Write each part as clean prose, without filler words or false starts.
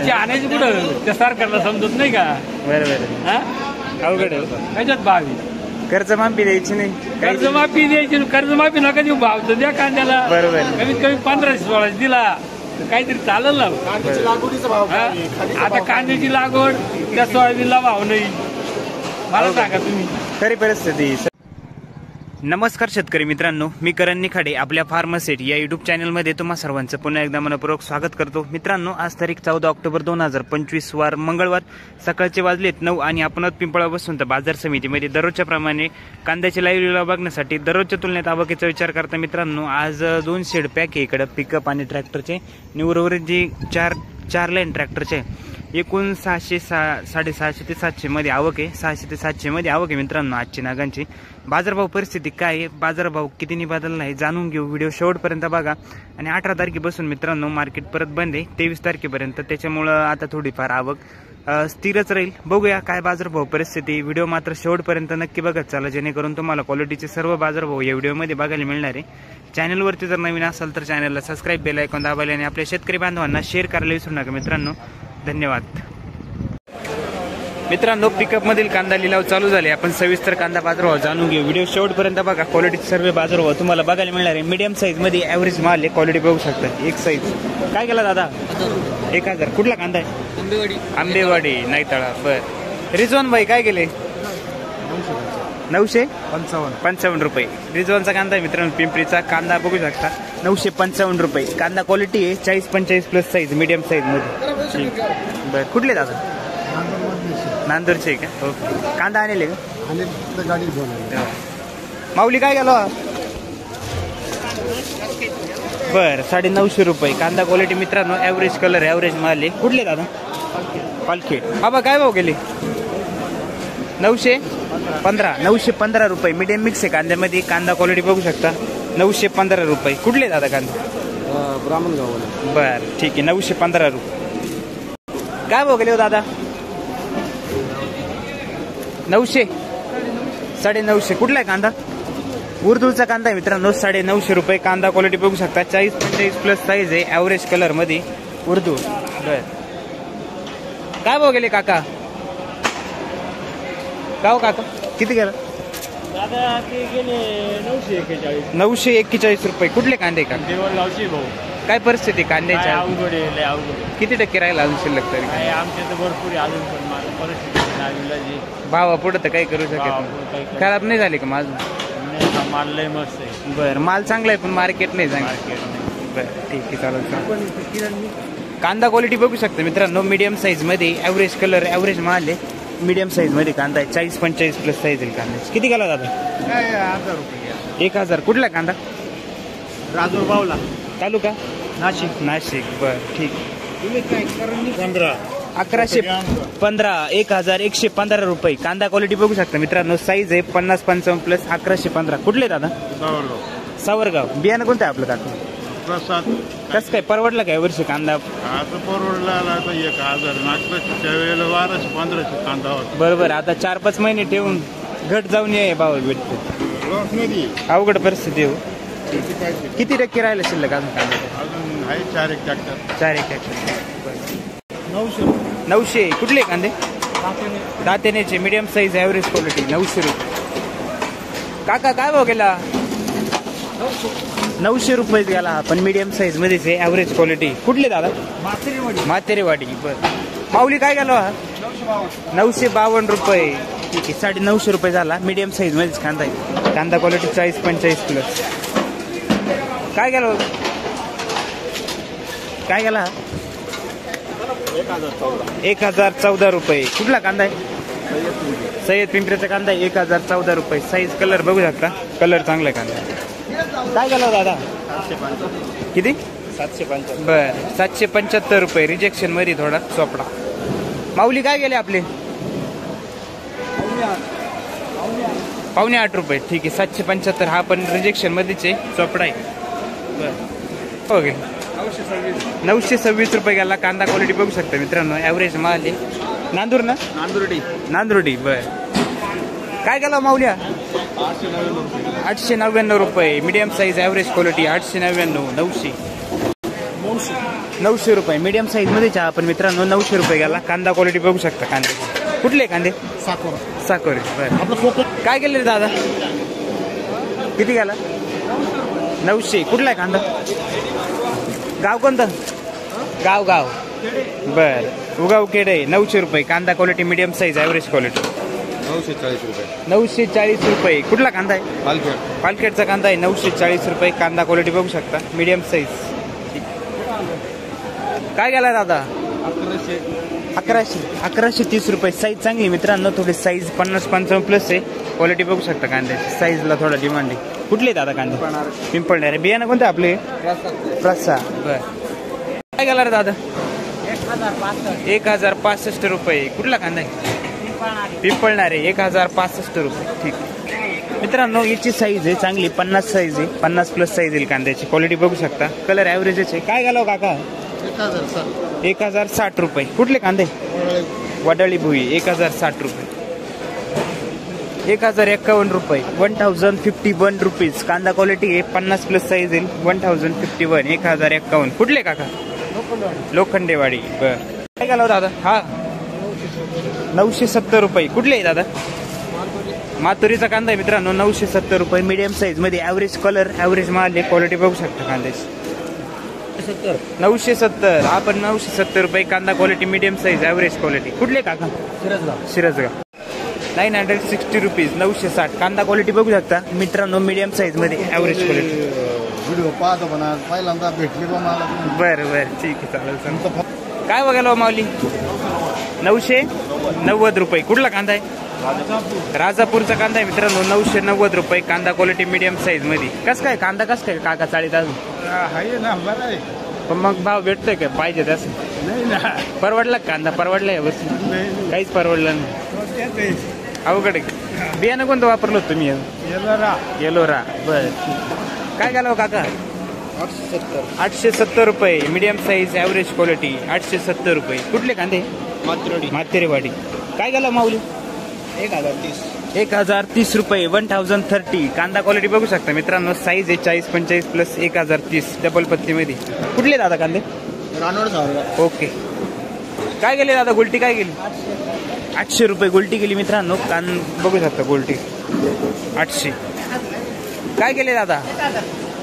पैसे आणायचे कुठं त्या सरकारला समजत नाही का? बरोबर हा अवघड आहे. त्याच्यात भाव कर्जमाफी द्यायची नाही, कर्जमाफी द्यायची. कर्जमाफी नका देऊ, भाव तर द्या कांद्याला. बरोबर. कमीत कमी 1500-1600 दिला काहीतरी चालेल ना. आता कांद्याची लागवड त्या सोयाबीनला भाव नाही. मला सांगा तुम्ही खरी परिस्थिती. नमस्कार शेतकरी मित्रांनो, मी करण निखाडे आपल्या फार्मसेट या युट्यूब चॅनलमध्ये तुम्हा सर्वांचं पुन्हा एकदा मनपूर्वक स्वागत करतो. मित्रांनो, आज तारीख 14 ऑक्टोबर 2025 वार मंगळवार, सकाळचे वाजलेत 9 आणि आपण आहोत पिंपळा बसून तर बाजार समितीमध्ये दररोजच्या प्रमाणे कांद्याचे लाईव्ह लिलाव बघण्यासाठी दररोजच्या तुलनेत आवकेचा विचार करता. मित्रांनो, आज 2 शेड पॅक आहे इकडं पिकअप आणि ट्रॅक्टरचे. निवडवरील जे चार लाईन ट्रॅक्टरचे एकूण 600-650 ते 700 मध्ये आवक आहे. 600 ते 700 मध्ये आवक आहे मित्रांनो आजची नागांची. बाजारभाव परिस्थिती काय आहे, बाजारभाव कितीने बदलला आहे जाणून घेऊ. व्हिडिओ शेवटपर्यंत बघा. आणि 18 तारखेपासून मित्रांनो मार्केट परत बंद आहे 23 तारखेपर्यंत, त्याच्यामुळं आता थोडीफार आवक स्थिरच राहील. बघूया काय बाजारभाव परिस्थिती. व्हिडिओ मात्र शेवटपर्यंत नक्की बघत चला, जेणेकरून तुम्हाला क्वालिटीचे सर्व बाजारभाव या व्हिडिओमध्ये बघायला मिळणार आहे. चॅनलवरती जर नवीन असाल तर चॅनलला सबस्क्राईब बेल आयकॉन दाबायला आणि आपल्या शेतकरी बांधवांना शेअर करायला विसरू नका मित्रांनो. धन्यवाद. मित्रांनो, पिकअप मधील कांदा लिलाव चालू झाले. आपण सविस्तर कांदा बाजारभाव जाणून घेऊ. व्हिडिओ शेवटपर्यंत बघा. क्वालिटीचे सर्व बाजारभाव तुम्हाला बघायला मिळणार आहे. मीडियम साईज मध्ये ॲव्हरेज माल आहे. क्वालिटी बघू शकता. एक साईज काय केला दादा? 1000. कुठला कांदा आहे? आंबेवाडी नाही तळा. बर. रिजवान भाई काय गेले? 955 रुपये रिजवानचा कांदा आहे मित्रांनो. पिंपरीचा कांदा बघू शकता 955 रुपये. कांदा क्वालिटी आहे 40-45 प्लस साईज मीडियम साईज मध्ये. बर. कुठले दादा? नांदूरचे का? ओके. कांदा आणले का? माऊली काय गेलो? बर. 950 रुपये कांदा क्वालिटी मित्रांनो. ॲव्हरेज कलर ॲव्हरेज माल आहे. कुठले दादा? पालखे. बाबा काय भाव गेले? 915 रुपये. मीडियम मिक्स आहे कांद्यामध्ये. कांदा क्वालिटी बघू शकता 915 रुपये. कुठले दादा कांदा? ब्राह्मणगाव. बर ठीक आहे. 915 रुपये. काय भाव गेले हो दादा? 900 950. कुठला आहे कांदा? उर्दूचा कांदा आहे मित्रांनो. 950 रुपये. कांदा क्वालिटी बघू शकता 40-45 प्लस साईज आहे. ॲव्हरेज कलर मध्ये उर्दू. बर. काय भाव गेले काका? का हो काका किती गेला? दादा ते गेले 941. 941 रुपये. कुठले कांदे का? भाऊ काय परिस्थिती कांद्याच्या? अवघड आहे, अवघड. किती टक्के राहील अजून शिल्लक तरी? आमच्या तर भरपूर अजून पण माझं परिस्थिती भावा पुढे तर काही करू शकत. खराब नाही झाले का माझं? माल लय मस्त आहे. बरं. माल चांगला आहे पण मार्केट नाही चांगलं. बरं ठीक आहे चालेल. कांदा क्वालिटी बघू शकता मित्रांनो. मीडियम साईज मध्ये ॲव्हरेज कलर ॲव्हरेज माल आहे. मीडियम साईज मध्ये कांदा आहे. 40-45 प्लस साईज आहे कांदा. किती गेला दादा? 1000 रुपये. 1000. कुठला कांदा? राजूर बावला तालुका नाशिक. बर ठीक. 1115. 1115 रुपये. कांदा क्वालिटी बघू शकता मित्रांनो. साईज आहे 50-55 प्लस. 1115. कुठले दादा? सावरगाव. बियाणं कोणतं आहे आपलं काका? प्रसाद. कसं काय परवडलं काय वर्षी कांदा? आता परवडला 1000. नागपूरच्या वेळेला 1200-1500 कांदा होता. बरोबर. आता 4-5 महिने ठेवून घट जाऊन ये भाव भेटते. अवघड परिस्थिती हो. किती टक्के राहिलं शिल्लक अजून कांदा? अजून आहे 4 एक ट्रॅक्टर. 4 एक ट्रॅक्टर. 900. कुठले कांदे? दातेनेचे. मीडियम साईज ॲव्हरेज क्वालिटी 900 रुपये. काका काय भाव गेला? 900 रुपये गेला पण मीडियम साईज मध्येच आहे. Average quality. कुठले दादा? मातेरेवाडी. बरं. माऊली काय गेलो हा? 952 रुपये. ठीक आहे. 950 रुपये झाला. मीडियम साईज मध्येच कांदा आहे. कांदा क्वालिटी 40-45 प्लस. काय गेलो? काय गेला? 1014 रुपये. कुठला कांदा आहे? सय्यद पिंपरीचा कांदा आहे. 1014 रुपये. साईज कलर बघू शकता. कलर चांगला आहे कांदा. काय गेला दादा? किती? 775. बर. 775 रुपये. रिजेक्शन मध्ये थोडा चोपडा. माऊली काय गेले आपले? 8.5 रुपये. ठीक आहे. 775. हा पण रिजेक्शन मध्येच आहे. चोपडा आहे. बर. ओके. 926 रुपये गेला. कांदा क्वालिटी बघू शकता मित्रांनो. ॲव्हरेज माल आहे. नांदूर ना? नांदुर्डी. बर. काय गेला माऊल्या? 899 रुपये. Medium size average quality 899. 900. 900 रुपये मीडियम साईज मध्ये चहा पण मित्रांनो 900 रुपये गेला. कांदा क्वालिटी बघू शकता कांदे. कुठले कांदे? साकोरे. बरं काय गेले रे दादा? किती गेला? 900. कुठला आहे कांदा? गाव कोणतं? गाव बर उगाव खेडे. 900 रुपये कांदा quality medium size average quality. 940 रुपये. 940 रुपये. कुठला कांदा आहे? पालखेडचा कांदा आहे. 940 रुपये कांदा क्वालिटी बघू शकता मीडियम साईज. काय गेला दादा? 1130 रुपये. साईज चांगली मित्रांनो. थोडी साईज 50-55 प्लस आहे. क्वालिटी बघू शकता कांद्याची. साईजला थोडा डिमांड आहे. कुठले दादा कांदे? पिंपळनेर. बियाणं कोणते आपले? प्रसा. बर काय गेला रे दादा? 1065 रुपये. कुठला कांदा आहे? पिंपळनेर. 1065 रुपये. ठीक मित्रांनो याची साईज आहे चांगली. 50 साईज आहे. 50 प्लस साईज येईल कांद्याची. क्वालिटी बघू शकता. कलर ॲव्हरेजच आहे. काय घालाव काका? 1060 रुपये. कुठले कांदे? वडाळी भुई. 1060 रुपये. 1051 रुपये. 1051 रुपीज. कांदा क्वालिटी आहे. 50 प्लस साईज येईल. 1051. 1051. कुठले काका? लोखंडेवाडी. बर काय घालाव दादा? हा 970 रुपये. कुठले आहे दादा? माथुरीचा कांदा आहे मित्रांनो. 970 रुपये मीडियम साईज मध्ये. ॲव्हरेज कलर ॲव्हरेज माल आहे. क्वालिटी बघू शकता कांद्याची. 970. आपण 970 रुपये कांदा quality medium size average quality. कुठले काका? शिरसगाव. 960 रुपीज. 960 कांदा क्वालिटी बघू शकता मित्रांनो मीडियम साईज मध्ये ॲव्हरेज क्वालिटी. व्हिडिओ पाहतो म्हणा पहिल्यांदा भेटली बा मला. बरं ठीक आहे चालेल. काय बघायला माऊली? 990 रुपये. कुठला कांदा आहे? राजापूरचा कांदा आहे मित्रांनो. 990 रुपये कांदा क्वालिटी मीडियम साईज मध्ये. कसं काय कांदा? कसं काय काका? चाळीत अजून आहे ना. बरं आहे. पण मग भाव भेटतोय का? पाहिजे तसं नाही ना. परवडला कांदा? परवडला या वर्षी? काहीच परवडलं नाही. अवघड आहे. बियाणं कोणतं वापरलं होतं तुम्ही? येलोरा. बर काय घालावं काका? 870 रुपये मीडियम साईज ॲव्हरेज क्वालिटी. 870 रुपये. कुठले कांदे? मातेरेवाडी. काय घालावं माऊली? 1030 रुपये. 1030. कांदा क्वालिटी बघू शकता मित्रांनो. साईज आहे 40-45 प्लस. 1030 डबल पत्ती मध्ये. कुठले दादा कांदे? ओके. काय गेले दादा? गुलटी काय गेली? 800 रुपये गुलटी गेली मित्रांनो. कान बघू शकता गुलटी 800. काय गेले दादा?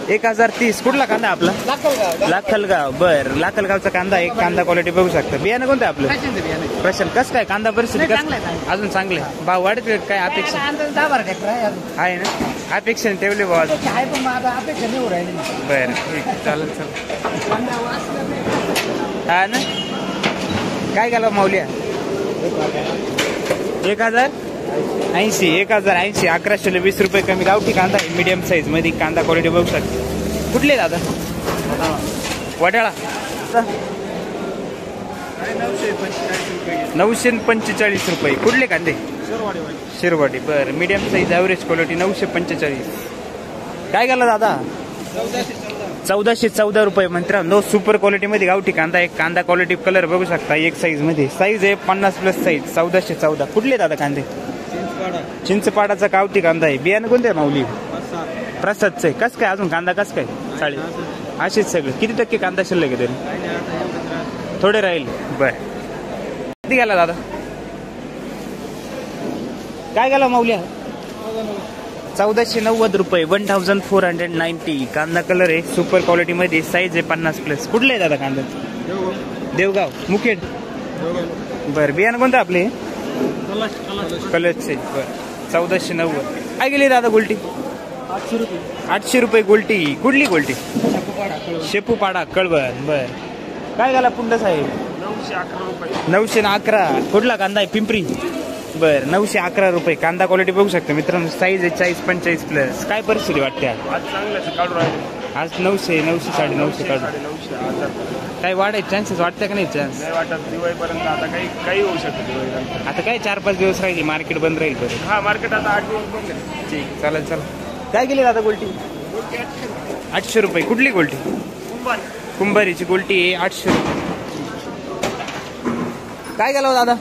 1030. कुठला कांदा आपला? लाखलगाव. बर लाखलगावचा कांदा आहे. कांदा क्वालिटी बघू शकता. बियाणं कोणतं आपलं? प्रशांत. कसं काय कांदा परिस्थिती? अजून चांगले भाव वाढत काय अपेक्षा आहे ना? अपेक्षा ठेवले भाव. बर चालेल. हा ना. काय घालावं माऊल्या? 1080. 1080. 1120 रुपये कमी. गावठी कांदा आहे मीडियम साईज मध्ये. कांदा क्वालिटी बघू शकता. कुठले दादा? वडाळा. 945 रुपये. कुठले कांदे? शिरवाडी. बर मीडियम साईज ॲव्हरेज क्वालिटी. 945. काय घाला दादा? 1414 रुपये मित्रांनो. सुपर क्वालिटी मध्ये गावठी कांदा आहे. कांदा क्वालिटी कलर बघू शकता. एक साईज मध्ये. साईज आहे 50 प्लस साईज. 1414. कुठले दादा कांदे? चिंचपाडाचा गावठी कांदा आहे. बियाणं कोणते आहे माऊली? प्रसादचं आहे. कसं काय अजून कांदा? कसं काय? चालेल असेच सगळे. किती टक्के कांदा शिल्लक आहे तरी? थोडे राहील. बर किती गेला दादा? काय गेला माऊल्या? 1490 रुपये. 1490. कांदा कलर आहे सुपर क्वालिटी मध्ये. साईज आहे 50 प्लस. कुठले आहे दादा कांदा? देवगाव. मुखेड. बर बियाणं कोणतं आपले? कलरचे. बर 1490. काय गेली दादा गुलटी? 800 रुपये गुलटी. कुठली गुलटी? शेपूपाडा कळवण. बर काय घाला पुंड साहेब? 911. कुठला कांदा आहे? पिंपरी. बर 911 रुपये. कांदा क्वालिटी बघू शकता मित्रांनो. साईज आहे 40-45 प्लस. काय परिस्थिती वाटते आज? आज 900 900 काढू. काही वाढायचे चान्सेस वाटतं का नाही? चान्स नाही वाटत. दिवाळीपर्यंत आता काही होऊ शकतं. आता काय 4-5 दिवस राहील. मार्केट बंद राहील. बरं हा मार्केट आता 8 दिवस बंद आहे. ठीक चालेल. काय गेली दादा गोल्टी? 800 रुपये. कुठली गोल्टी? कुंभारीची गोल्टी आहे 800 रुपये. काय गेला दादा?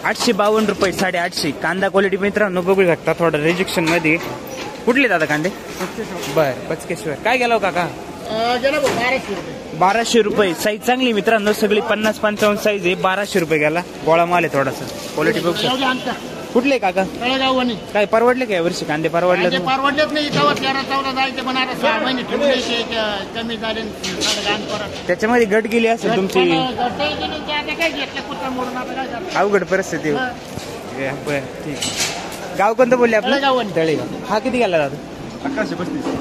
852 रुपये. 850. कांदा क्वालिटी मित्रांनो बघू शकता. थोडं रिजेक्शन मध्ये. कुठले दादा कांदे? बर पचकेश्वर. काय गेला काका? गेला 1200 रुपये. 1200 रुपये. साईज चांगली मित्रांनो, सगळी 50-55 साईज आहे. 1200 रुपये गेला. गोळा माल आहे थोडासा. क्वालिटी बघू शकता. जाऊ दे आमच्या कुठले काका? तळेगाव वणी. काय परवडले काय वर्षी कांदे? परवडले ते परवडलेच नाही. तेव्हा 13-14 जायचे पण आता 6 महिने ठेवले कमी झाले परत. त्याच्यामध्ये गट गेली असेल तुमची. आता काय घेतलं कुत्रा मोडून आता काय झालं? अवघड परिस्थिती हो. बरं ठीक. गाव कोणतं बोलले आपलं? तळेगाव वणी. तळेगाव. हा किती गेला दादा?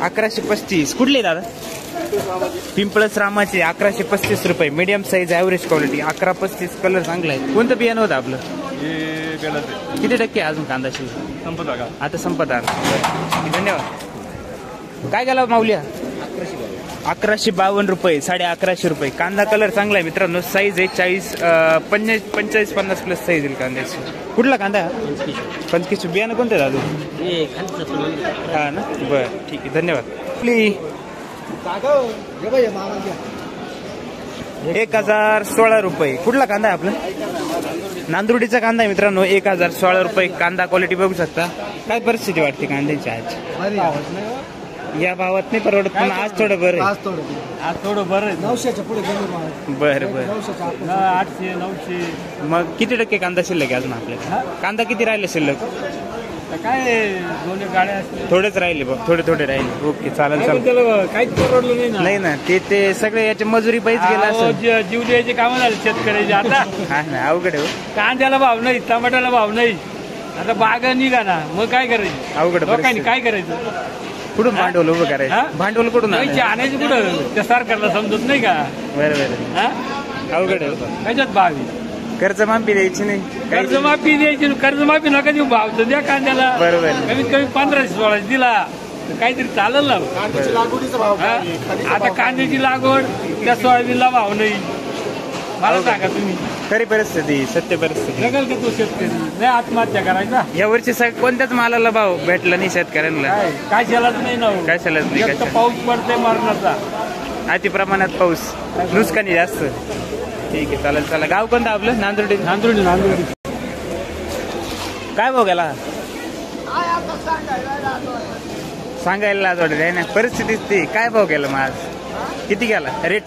1135. कुठले दादा? पिंपळस रामाचे 1135 रुपये. Medium size average quality. 1135 colour चांगला आहे. कोणतं बियाणं होतं आपलं? किती टक्के अजून कांदा शिल्लक? संपत का आता संपत आला. धन्यवाद. काय गेला माऊली? 1152 रुपये. 1150 रुपये. कांदा कलर चांगला आहे मित्रांनो. साईज आहे 45-50 प्लस साईज येईल कांद्याची. कुठला कांदा? 25. बियाणं कोणतं दादू? हा ना, बरं ठीक आहे. धन्यवाद. आपली 1016 रुपये. कुठला कांदा आहे आपला? नांदुर्डीचा कांदा आहे मित्रांनो. 1016 रुपये. कांदा क्वालिटी बघू शकता. काय परिस्थिती वाटते कांद्याची आज? या भावात नाही परवडत, पण आज थोडं बरं आहे. आज थोडं बरं आहे. 900च्या पुढे गेलो. बरं बरं. 800 900. मग किती टक्के कांदा शिल्लक आहे अजून आपल्याला? कांदा किती राहिले शिल्लक? काय 2 गाड्या असतील. थोडेच राहिले बघ. थोडे राहिले. ओके चालेल चालेल. त्याला काहीच परवडलं नाही ना. नाही ना, ते सगळे याच्या मजुरी पैस गेला असेल. जीव द्यायचे कामं झाले शेतकऱ्याचे आता. हा ना, अवघड आहे हो. कांद्याला भाव नाही, टमाट्याला भाव नाही. आता बागा निघा ना, मग काय करायचं? अवघड लोकांनी परिस्थिती. काय करायचं? कुठून भांडवल उभं करायचं? हा? भांडवल कुठून पैसे आणायचं? आणायचं कुठं? त्या सरकारला समजत नाही का? बरं हा? अवघड आहे हो. कशात भाव आहे? कर्जमाफी द्यायची नाही. कर्जमाफी द्यायची. कर्जमाफी नका देऊ, भाव तर द्या कांद्याला. बरोबर. कमीत कमी 1500-1600 दिला तर काहीतरी चालेल ना. कांद्याची लागवडीचा भाव हा? काय? खादीचा आता भाव काय? कांद्याची लागवड, त्या सोयाबीनला भाव नाही. मला सांगा तुम्ही, खरी परिस्थिती, सत्य परिस्थिती. जगल का तो शेतकरी? नाही आत्महत्या करायचा? या वर्षी कोणत्याच मालाला भाव भेटला नाही शेतकऱ्यांना. काय शेलाच नाही ना हो. काय चालत नाही. एक तर पाऊस पडतोय मरणाचा. अति प्रमाणात पाऊस, नुकसानी जास्त. ठीक आहे चालेल. चला, गाव कोणतं आपलं? नांदुर्डी. नांदुर्डी. काय भाव गेला? सांगायला लाज वाटत आहे ना, परिस्थितीच ती. काय भाव गेला मग आज? किती गेला रेट?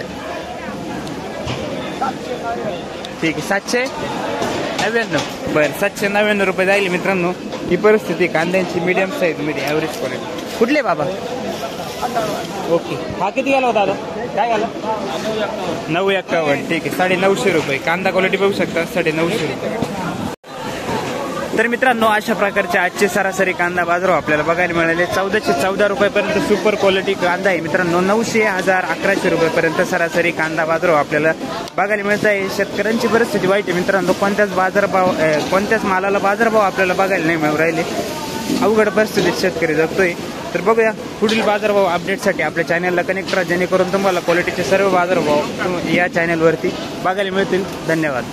ठीक आहे, 799. बरं, 799 रुपये जाईल मित्रांनो. ही परिस्थिती कांद्यांची. Medium size, medium average quality. कुठले बाबा? ओके. हा किती गेला होता दादा? काय गेला? 951. ठीक आहे, 950 रुपये. कांदा क्वालिटी बघू शकता, 950 रुपये. तर मित्रांनो, अशा प्रकारचे आजचे सरासरी कांदा बाजारात आपल्याला बघायला मिळाले. 1414 रुपयापर्यंत सुपर क्वालिटी कांदा आहे मित्रांनो. 900, 1000, 1100 रुपयापर्यंत सरासरी कांदा बाजारात आपल्याला बघायला मिळत आहे. शेतकऱ्यांची परिस्थिती वाईट आहे मित्रांनो. कोणत्याच मालाला बाजारभाव आपल्याला बघायला नाही मिळू राहिले. अवघड परिस्थितीत शेतकरी जगतोय. तर बघूया पुढील बाजारभाव अपडेटसाठी आपल्या चॅनलला कनेक्ट करा, जेणेकरून तुम्हाला क्वालिटीचे सर्व बाजारभाव या चॅनलवरती बघायला मिळतील. धन्यवाद.